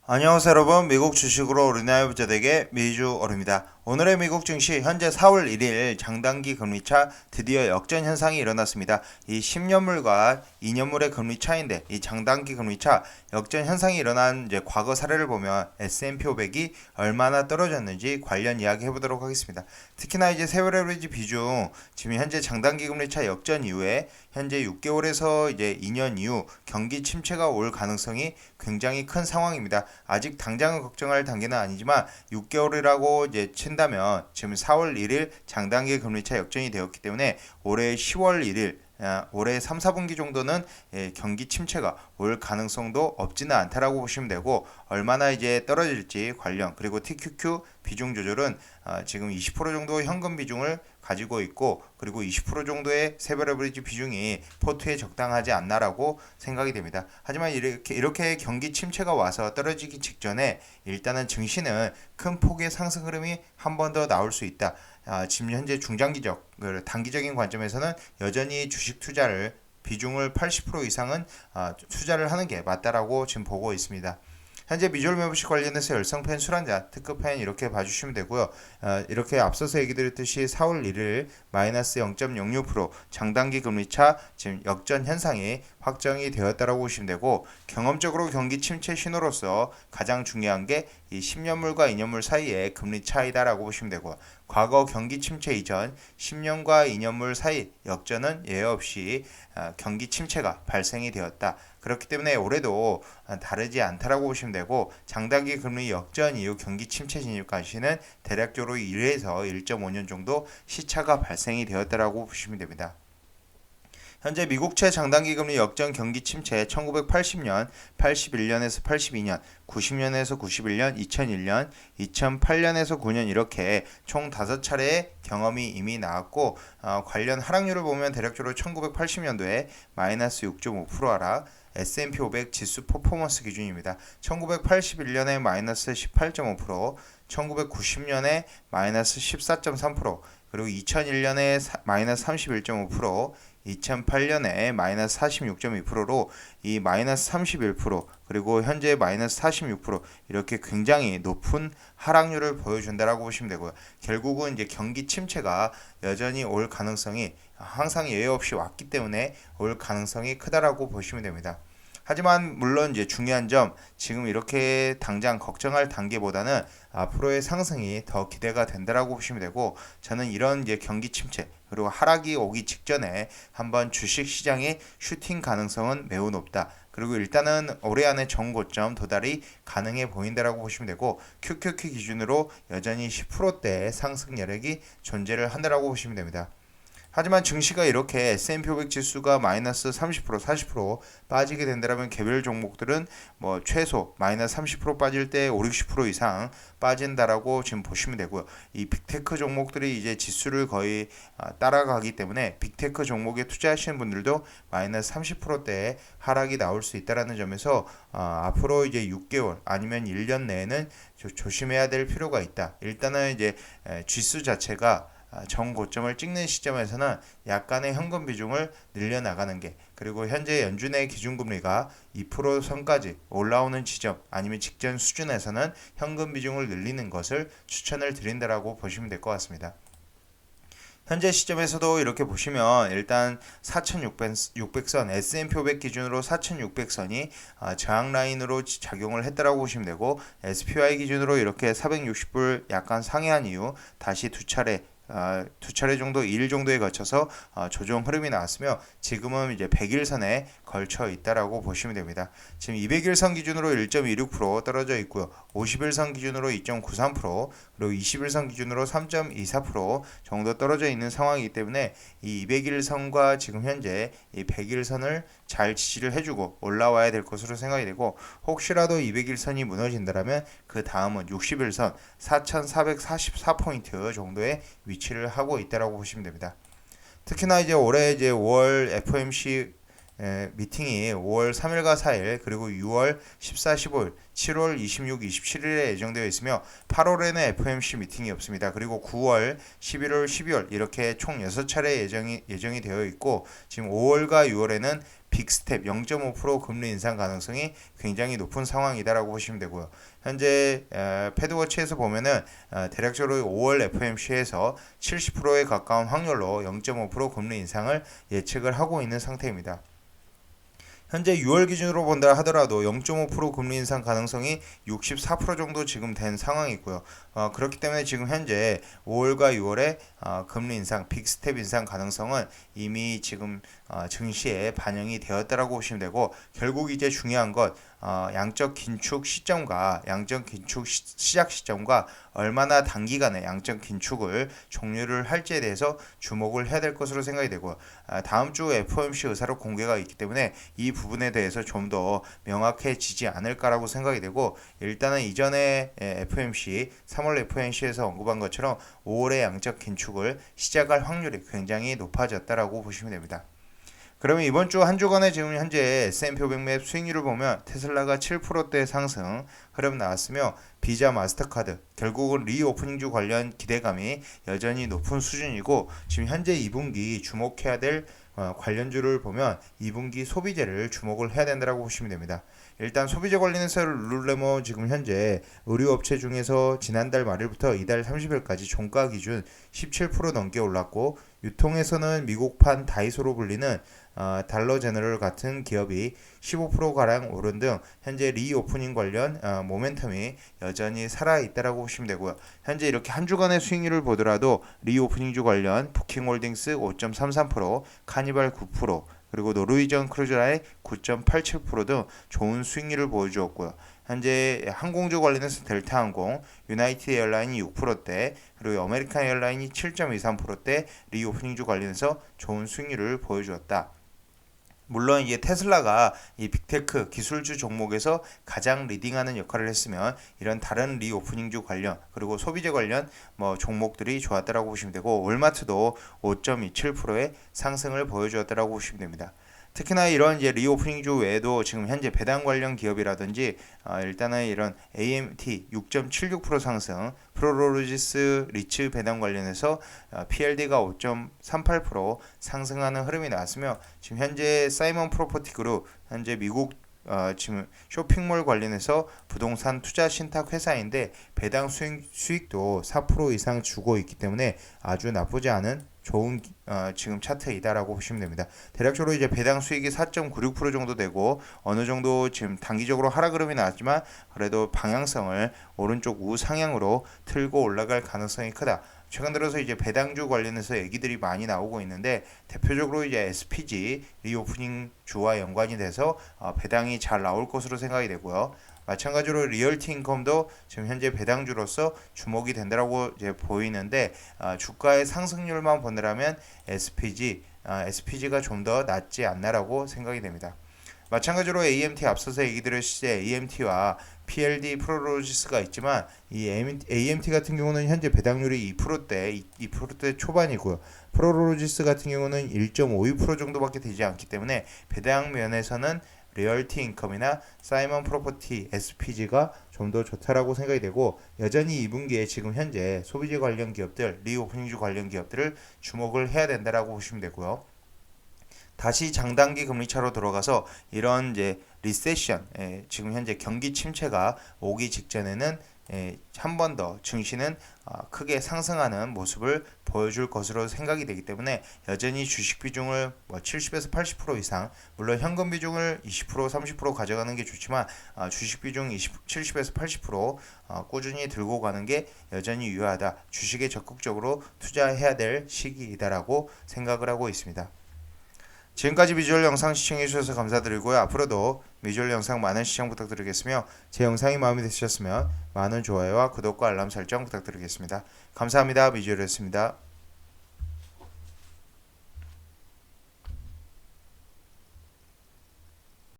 안녕하세요 여러분, 미국 주식으로 우리나라 부자되게 미주 어릅니다. 오늘의 미국 증시 현재 4월 1일 장단기 금리차 드디어 역전 현상이 일어났습니다. 이 10년물과 2년물의 금리 차인데 이 장단기 금리차 역전 현상이 일어난 이제 과거 사례를 보면 S&P 500이 얼마나 떨어졌는지 관련 이야기 해보도록 하겠습니다. 특히나 이제 세월 에버리지 비중 지금 현재 장단기 금리차 역전 이후에 현재 6개월에서 이제 2년 이후 경기 침체가 올 가능성이 굉장히 큰 상황입니다. 아직 당장은 걱정할 단계는 아니지만 6개월이라고 이제 친다면 지금 4월 1일 장단기 금리차 역전이 되었기 때문에 올해 10월 1일 올해 3, 4분기 정도는 경기 침체가 올 가능성도 없지는 않다라고 보시면 되고, 얼마나 이제 떨어질지 관련, 그리고 TQQ 비중 조절은 지금 20% 정도 현금 비중을 가지고 있고, 그리고 20% 정도의 세별 에버리지 비중이 포트에 적당하지 않나라고 생각이 됩니다. 하지만 이렇게 경기 침체가 와서 떨어지기 직전에 일단은 증시는 큰 폭의 상승 흐름이 한 번 더 나올 수 있다. 지금 현재 중장기적, 단기적인 관점에서는 여전히 주식 투자를 비중을 80% 이상은 투자를 하는 게 맞다라고 지금 보고 있습니다. 현재 미주얼 멤버십 관련해서 열성팬 술한잔 특급팬 이렇게 봐주시면 되고요. 이렇게 앞서서 얘기 드렸듯이 4월 1일 마이너스 0.06% 장단기 금리차 지금 역전 현상이 확정이 되었다라고 보시면 되고, 경험적으로 경기 침체 신호로서 가장 중요한 게 이 10년물과 2년물 사이의 금리 차이다라고 보시면 되고, 과거 경기 침체 이전 10년과 2년물 사이 역전은 예외 없이 경기 침체가 발생이 되었다. 그렇기 때문에 올해도 다르지 않다라고 보시면 되고, 장단기 금리 역전 이후 경기 침체 진입까지는 대략적으로 1에서 1.5년 정도 시차가 발생이 되었다라고 보시면 됩니다. 현재 미국채 장단기 금리 역전 경기 침체 1980년, 81년에서 82년, 90년에서 91년, 2001년, 2008년에서 9년 이렇게 총 5차례의 경험이 이미 나왔고, 관련 하락률을 보면 대략적으로 1980년도에 마이너스 6.5% 하락, S&P 500 지수 퍼포먼스 기준입니다. 1981년에 마이너스 18.5%, 1990년에 마이너스 14.3%, 그리고 2001년에 마이너스 31.5%, 2008년에 마이너스 46.2%로 이 마이너스 31% 그리고 현재 마이너스 46% 이렇게 굉장히 높은 하락률을 보여준다라고 보시면 되고요. 결국은 이제 경기 침체가 여전히 올 가능성이 항상 예외 없이 왔기 때문에 올 가능성이 크다라고 보시면 됩니다. 하지만 물론 이제 중요한 점, 지금 이렇게 당장 걱정할 단계보다는 앞으로의 상승이 더 기대가 된다라고 보시면 되고, 저는 이런 이제 경기 침체 그리고 하락이 오기 직전에 한번 주식 시장의 슈팅 가능성은 매우 높다. 그리고 일단은 올해 안에 정고점 도달이 가능해 보인다라고 보시면 되고, QQQ 기준으로 여전히 10%대의 상승 여력이 존재를 한다라고 보시면 됩니다. 하지만 증시가 이렇게 S&P 500 지수가 마이너스 30%, 40% 빠지게 된다면 개별 종목들은 뭐 최소 마이너스 30% 빠질 때 5, 60% 이상 빠진다라고 지금 보시면 되고요. 이 빅테크 종목들이 이제 지수를 거의 따라가기 때문에 빅테크 종목에 투자하시는 분들도 마이너스 30%대의 하락이 나올 수 있다라는 점에서 앞으로 이제 6개월 아니면 1년 내에는 조심해야 될 필요가 있다. 일단은 이제 지수 자체가 정고점을 찍는 시점에서는 약간의 현금 비중을 늘려나가는 게, 그리고 현재 연준의 기준금리가 2% 선까지 올라오는 지점 아니면 직전 수준에서는 현금 비중을 늘리는 것을 추천을 드린다라고 보시면 될 것 같습니다. 현재 시점에서도 이렇게 보시면 일단 4600선 S&P 500 기준으로 4600선이 저항 라인으로 작용을 했다라고 보시면 되고, SPY 기준으로 이렇게 460불 약간 상회한 이후 다시 두 차례 정도 2일 정도에 거쳐서 조정 흐름이 나왔으며, 지금은 이제 100일선에 걸쳐 있다라고 보시면 됩니다. 지금 200일선 기준으로 1.26% 떨어져 있고요. 50일선 기준으로 2.93%, 그리고 20일선 기준으로 3.24% 정도 떨어져 있는 상황이기 때문에 이 200일선과 지금 현재 이 100일선을 잘 지지를 해주고 올라와야 될 것으로 생각이 되고, 혹시라도 200일선이 무너진다면 그 다음은 60일선 4,444포인트 정도의 위치를 하고 있다라고 보시면 됩니다. 특히나 이제 올해 이제 5월 FOMC 미팅이 5월 3일과 4일, 그리고 6월 14, 15일, 7월 26, 27일에 예정되어 있으며 8월에는 FOMC 미팅이 없습니다. 그리고 9월, 11월, 12월 이렇게 총 6차례 예정이 되어 있고, 지금 5월과 6월에는 빅스텝 0.5% 금리 인상 가능성이 굉장히 높은 상황이다라고 보시면 되고요. 현재 패드워치에서 보면은 대략적으로 5월 FOMC에서 70%에 가까운 확률로 0.5% 금리 인상을 예측을 하고 있는 상태입니다. 현재 6월 기준으로 본다 하더라도 0.5% 금리 인상 가능성이 64% 정도 지금 된 상황이고요. 그렇기 때문에 지금 현재 5월과 6월에 금리 인상, 빅스텝 인상 가능성은 이미 지금 증시에 반영이 되었다라고 보시면 되고, 결국 이제 중요한 것 양적 긴축 시점과 양적 긴축 시작 시점과 얼마나 단기간에 양적 긴축을 종료를 할지에 대해서 주목을 해야 될 것으로 생각이 되고, 다음 주 FOMC 의사록 공개가 있기 때문에 이 부분에 대해서 좀 더 명확해지지 않을까라고 생각이 되고, 일단은 이전에 FOMC 3월 FOMC에서 언급한 것처럼 5월에 양적 긴축을 시작할 확률이 굉장히 높아졌다라고 보시면 됩니다. 그러면 이번 주 한 주간의 지금 현재 S&P 500맵 수익률을 보면 테슬라가 7%대 상승 흐름 나왔으며, 비자, 마스터카드 결국은 리오프닝주 관련 기대감이 여전히 높은 수준이고, 지금 현재 2분기 주목해야 될 관련주를 보면 2분기 소비재를 주목을 해야 된다고 보시면 됩니다. 일단 소비재 관련해서 룰루레몬 지금 현재 의류업체 중에서 지난달 말일부터 이달 30일까지 종가 기준 17% 넘게 올랐고, 유통에서는 미국판 다이소로 불리는 달러 제너럴 같은 기업이 15%가량 오른 등 현재 리오프닝 관련 모멘텀이 여전히 살아있다라고 보시면 되고요. 현재 이렇게 한 주간의 수익률을 보더라도 리오프닝주 관련 부킹홀딩스 5.33%, 카니발 9%, 그리고 노르웨이전 크루즈라인 9.87% 등 좋은 수익률을 보여주었고요. 현재 항공주 관련해서 델타항공, 유나이티드 에어라인이 6%대, 그리고 아메리칸 에어라인이 7.23%대 리오프닝주 관련해서 좋은 수익률을 보여주었다. 물론 이제 테슬라가 이 빅테크 기술주 종목에서 가장 리딩하는 역할을 했으면 이런 다른 리오프닝주 관련 그리고 소비재 관련 종목들이 좋았다라고 보시면 되고, 월마트도 5.27%의 상승을 보여주었다라고 보시면 됩니다. 특히나 이런 이제 리오프닝주 외에도 지금 현재 배당 관련 기업이라든지 일단은 이런 AMT 6.76% 상승, 프로로지스 리츠 배당 관련해서 PLD가 5.38% 상승하는 흐름이 나왔으며, 지금 현재 사이먼 프로퍼티 그룹 현재 미국 지금 쇼핑몰 관련해서 부동산 투자 신탁 회사인데 배당 수익도 4% 이상 주고 있기 때문에 아주 나쁘지 않은 좋은 지금 차트이다라고 보시면 됩니다. 대략적으로 이제 배당 수익이 4.96% 정도 되고, 어느 정도 지금 단기적으로 하락 흐름이 나왔지만 그래도 방향성을 오른쪽 우상향으로 틀고 올라갈 가능성이 크다. 최근 들어서 이제 배당주 관련해서 얘기들이 많이 나오고 있는데, 대표적으로 이제 SPG 리오프닝 주와 연관이 돼서 배당이 잘 나올 것으로 생각이 되고요. 마찬가지로 리얼티 인컴도 지금 현재 배당주로서 주목이 된다라고 이제 보이는데, 주가의 상승률만 본다면 SPG가 좀 더 낫지 않나라고 생각이 됩니다. 마찬가지로 AMT 앞서서 얘기 드렸을 때 AMT와 PLD 프로로지스가 있지만, 이 AMT 같은 경우는 현재 배당률이 2% 초반이고요. 프로로지스 같은 경우는 1.52% 정도밖에 되지 않기 때문에 배당 면에서는 리얼티 인컴이나 사이먼 프로퍼티 SPG가 좀 더 좋다라고 생각이 되고, 여전히 2분기에 지금 현재 소비재 관련 기업들, 리오프닝주 관련 기업들을 주목을 해야 된다라고 보시면 되고요. 다시 장단기 금리차로 들어가서 이런 이제 리세션, 지금 현재 경기 침체가 오기 직전에는 한 번 더 증시는 크게 상승하는 모습을 보여줄 것으로 생각이 되기 때문에 여전히 주식 비중을 70에서 80% 이상, 물론 현금 비중을 20% 30% 가져가는 게 좋지만 주식 비중 70에서 80% 꾸준히 들고 가는 게 여전히 유효하다. 주식에 적극적으로 투자해야 될 시기이다라고 생각을 하고 있습니다. 지금까지 비주얼 영상 시청해주셔서 감사드리고요. 앞으로도 비주얼 영상 많은 시청 부탁드리겠으며, 제 영상이 마음에 드셨으면 많은 좋아요와 구독과 알람 설정 부탁드리겠습니다. 감사합니다. 비주얼이었습니다.